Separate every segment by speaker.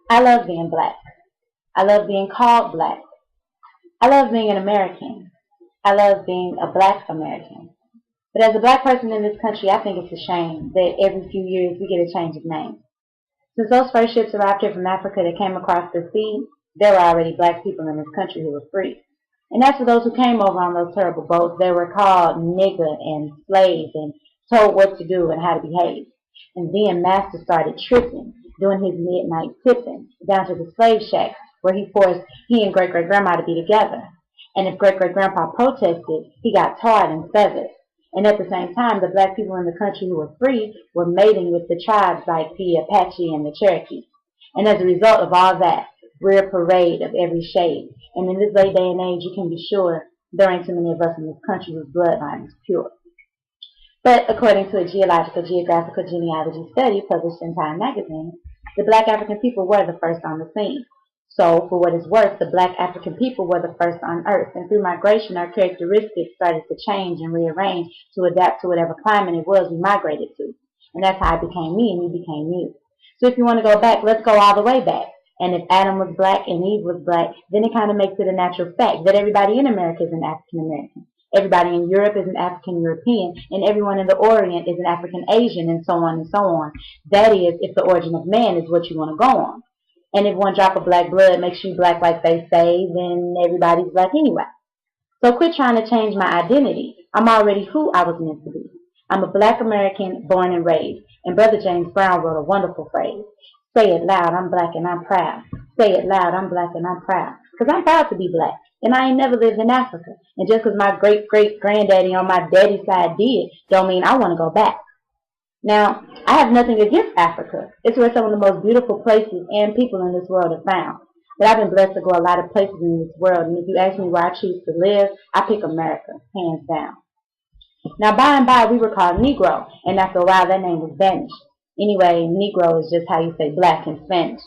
Speaker 1: I love being black. I love being called black. I love being an American. I love being a black American. But as a black person in this country, I think it's a shame that every few years we get a change of name. Since those first ships arrived here from Africa that came across the sea, there were already black people in this country who were free. And as for those who came over on those terrible boats, they were called nigger and slaves and told what to do and how to behave. And then Master started tripping, doing his midnight tipping down to the slave shack where he forced he and great-great-grandma to be together. And if great-great-grandpa protested, he got tarred and feathered. And at the same time, the black people in the country who were free were mating with the tribes like the Apache and the Cherokee. And as a result of all that, we're a parade of every shade. And in this late day and age, you can be sure there ain't too many of us in this country whose bloodline is pure. But according to a geological geographical genealogy study published in Time magazine, the black African people were the first on the scene. So, for what it's worth, the black African people were the first on Earth, and through migration, our characteristics started to change and rearrange to adapt to whatever climate it was we migrated to. And that's how I became me and you became you. So if you want to go back, let's go all the way back. And if Adam was black and Eve was black, then it kind of makes it a natural fact that everybody in America is an African American. Everybody in Europe is an African European, and everyone in the Orient is an African Asian, and so on and so on. That is, if the origin of man is what you want to go on. And if one drop of black blood makes you black like they say, then everybody's black anyway. So quit trying to change my identity. I'm already who I was meant to be. I'm a black American born and raised. And Brother James Brown wrote a wonderful phrase. Say it loud, I'm black and I'm proud. Say it loud, I'm black and I'm proud. Because I'm proud to be black. And I ain't never lived in Africa. And just because my great-great-granddaddy on my daddy's side did, don't mean I want to go back. Now, I have nothing against Africa. It's where some of the most beautiful places and people in this world are found. But I've been blessed to go a lot of places in this world, and if you ask me where I choose to live, I pick America, hands down. Now, by and by, we were called Negro, and after a while, that name was banished. Anyway, Negro is just how you say black in Spanish.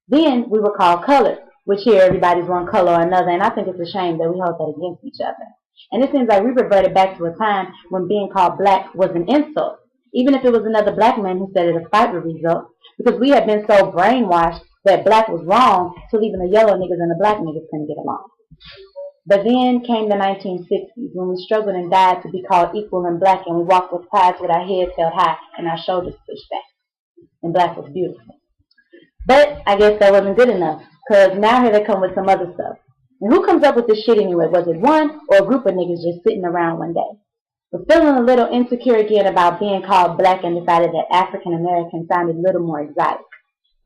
Speaker 1: Then we were called colored, which here everybody's one color or another, and I think it's a shame that we hold that against each other. And it seems like we reverted back to a time when being called black was an insult. Even if it was another black man who said it, a fight would result, because we had been so brainwashed that black was wrong till even the yellow niggas and the black niggas couldn't get along. But then came the 1960s when we struggled and died to be called equal and black, and we walked with pride with our heads held high and our shoulders pushed back. And black was beautiful. But I guess that wasn't good enough, because now here they come with some other stuff. And who comes up with this shit anyway? Was it one or a group of niggas just sitting around one day? But feeling a little insecure again about being called black and decided that African American sounded a little more exotic.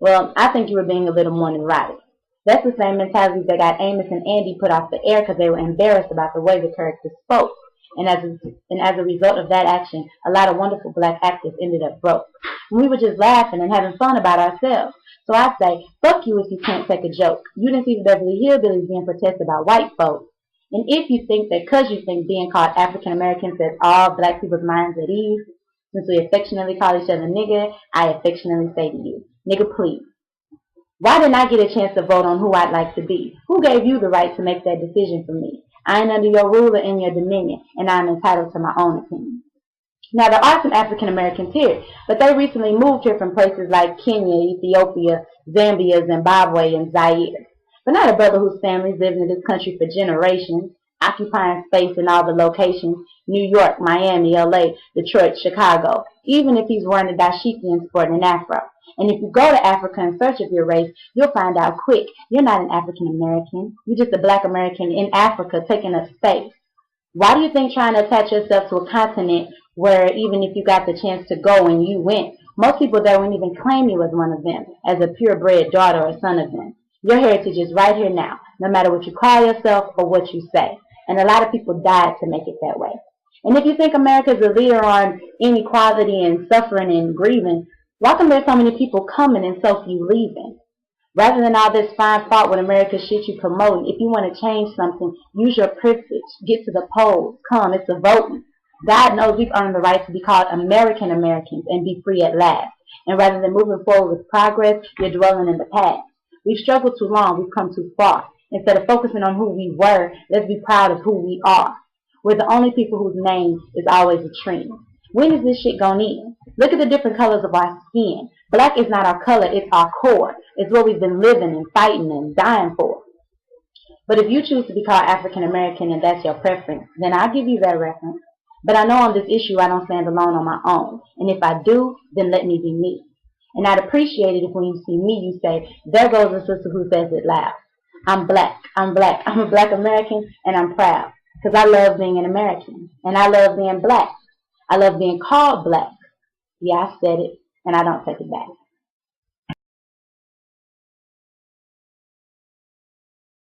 Speaker 1: Well, I think you were being a little more neurotic. That's the same mentality that got Amos and Andy put off the air because they were embarrassed about the way the characters spoke. And as a result of that action, a lot of wonderful black actors ended up broke. And we were just laughing and having fun about ourselves. So I say, fuck you if you can't take a joke. You didn't see the Beverly Hillbillies being protested by white folks. And if you think that because you think being called African American sets all black people's minds at ease, since we affectionately call each other nigger, I affectionately say to you, nigga please. Why didn't I get a chance to vote on who I'd like to be? Who gave you the right to make that decision for me? I ain't under your rule or in your dominion, and I'm entitled to my own opinion. Now, there are some African Americans here, but they recently moved here from places like Kenya, Ethiopia, Zambia, Zimbabwe, and Zaire. But not a brother whose family's lived in this country for generations, occupying space in all the locations, New York, Miami, LA, Detroit, Chicago, even if he's wearing a dashiki and sporting an afro. And if you go to Africa in search of your race, you'll find out quick, you're not an African American. You're just a black American in Africa taking up space. Why do you think trying to attach yourself to a continent where even if you got the chance to go and you went, most people there wouldn't even claim you as one of them, as a purebred daughter or son of them? Your heritage is right here now, no matter what you call yourself or what you say. And a lot of people died to make it that way. And if you think America is a leader on inequality and suffering and grieving, why come there's so many people coming and so few leaving? Rather than all this fine thought with America shit you promoting, if you want to change something, use your privilege. Get to the polls. Come, it's a voting. God knows we've earned the right to be called American Americans and be free at last. And rather than moving forward with progress, you're dwelling in the past. We've struggled too long. We've come too far. Instead of focusing on who we were, let's be proud of who we are. We're the only people whose name is always a trend. When is this shit gonna end? Look at the different colors of our skin. Black is not our color, it's our core. It's what we've been living and fighting and dying for. But if you choose to be called African American and that's your preference, then I'll give you that reference. But I know on this issue I don't stand alone on my own. And if I do, then let me be me. And I'd appreciate it if when you see me, you say, there goes a sister who says it loud. I'm black. I'm black. I'm a black American, and I'm proud. Because I love being an American. And I love being black. I love being called black. Yeah, I said it, and I don't take it back.